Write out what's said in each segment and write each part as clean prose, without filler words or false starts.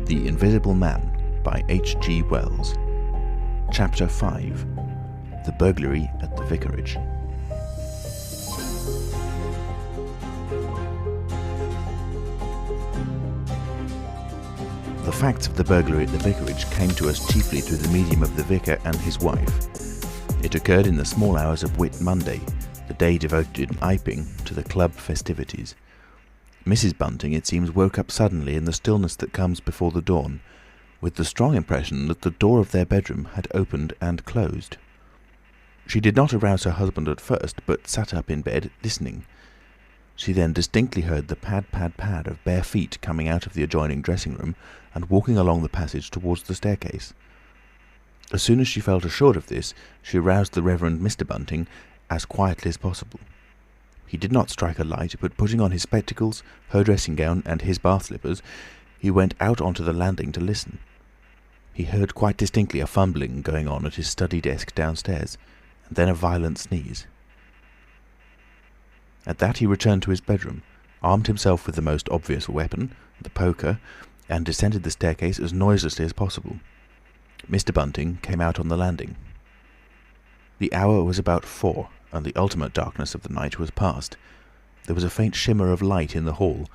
The Invisible Man by H.G. Wells. Chapter 5. The Burglary at the Vicarage. The facts of the burglary at the vicarage came to us chiefly through the medium of the vicar and his wife. It occurred in the small hours of Whit Monday, the day devoted in Iping to the club festivities. Mrs. Bunting, it seems, woke up suddenly in the stillness that comes before the dawn, with the strong impression that the door of their bedroom had opened and closed. She did not arouse her husband at first, but sat up in bed, listening. She then distinctly heard the pad, pad, pad of bare feet coming out of the adjoining dressing-room and walking along the passage towards the staircase. As soon as she felt assured of this, she aroused the Reverend Mr. Bunting as quietly as possible. He did not strike a light, but putting on his spectacles, her dressing gown, and his bath slippers, he went out onto the landing to listen. He heard quite distinctly a fumbling going on at his study desk downstairs, and then a violent sneeze. At that he returned to his bedroom, armed himself with the most obvious weapon, the poker, and descended the staircase as noiselessly as possible. Mr. Bunting came out on the landing. The hour was about 4, and the ultimate darkness of the night was past. There was a faint shimmer of light in the hall,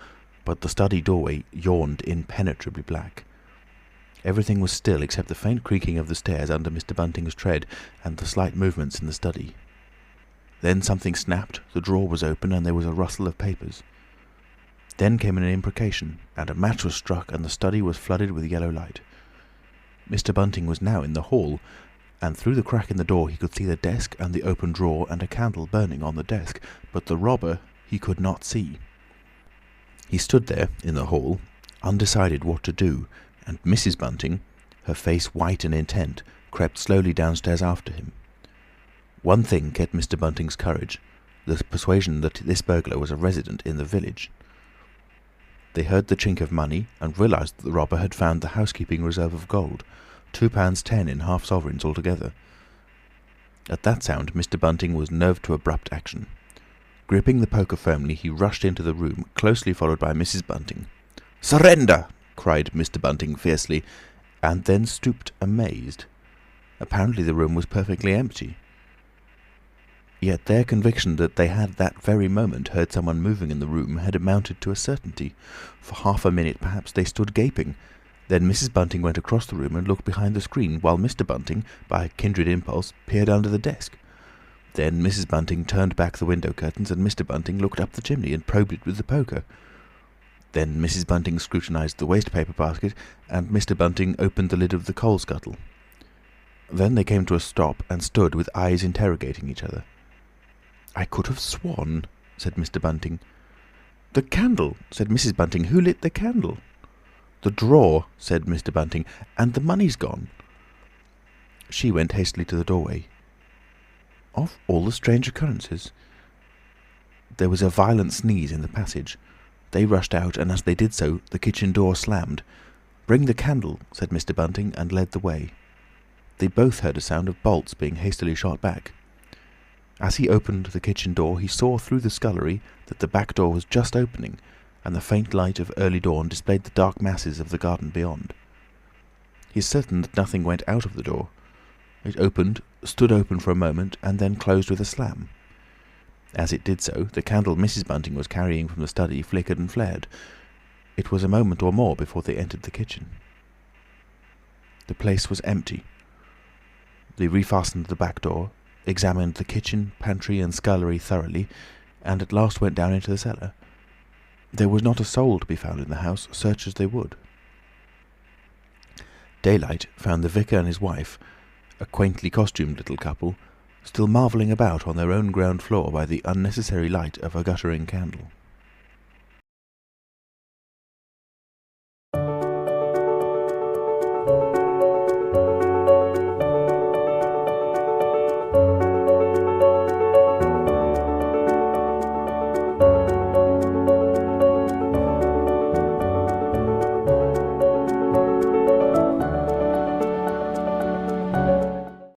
but the study doorway yawned impenetrably black. Everything was still except the faint creaking of the stairs under Mr. Bunting's tread and the slight movements in the study. Then something snapped, the drawer was open, and there was a rustle of papers. Then came an imprecation, and a match was struck, and the study was flooded with yellow light. Mr. Bunting was now in the hall, and through the crack in the door he could see the desk and the open drawer and a candle burning on the desk, but the robber he could not see. He stood there in the hall, undecided what to do, and Mrs. Bunting, her face white and intent, crept slowly downstairs after him. One thing kept Mr. Bunting's courage, the persuasion that this burglar was a resident in the village. They heard the chink of money and realised that the robber had found the housekeeping reserve of gold, £2.10 in half sovereigns altogether. At that sound Mr. Bunting was nerved to abrupt action. Gripping the poker firmly, he rushed into the room, closely followed by Mrs. Bunting. "Surrender!" cried Mr. Bunting fiercely, and then stooped amazed. Apparently the room was perfectly empty. Yet their conviction that they had that very moment heard someone moving in the room had amounted to a certainty. For half a minute perhaps they stood gaping. Then Mrs. Bunting went across the room and looked behind the screen, while Mr. Bunting, by a kindred impulse, peered under the desk. Then Mrs. Bunting turned back the window curtains, and Mr. Bunting looked up the chimney and probed it with the poker. Then Mrs. Bunting scrutinised the waste-paper basket, and Mr. Bunting opened the lid of the coal scuttle. Then they came to a stop and stood with eyes interrogating each other. "I could have sworn," said Mr. Bunting. "The candle," said Mrs. Bunting. "Who lit the candle?" "The drawer," said Mr. Bunting, "and the money's gone." She went hastily to the doorway. Of all the strange occurrences! There was a violent sneeze in the passage. They rushed out, and as they did so, the kitchen door slammed. "Bring the candle," said Mr. Bunting, and led the way. They both heard a sound of bolts being hastily shot back. As he opened the kitchen door, he saw through the scullery that the back door was just opening, and the faint light of early dawn displayed the dark masses of the garden beyond. He is certain that nothing went out of the door. It opened, stood open for a moment, and then closed with a slam. As it did so, the candle Mrs. Bunting was carrying from the study flickered and flared. It was a moment or more before they entered the kitchen. The place was empty. They refastened the back door, examined the kitchen, pantry, and scullery thoroughly, and at last went down into the cellar. There was not a soul to be found in the house, search as they would. Daylight found the vicar and his wife, a quaintly costumed little couple, still marvelling about on their own ground floor by the unnecessary light of a guttering candle.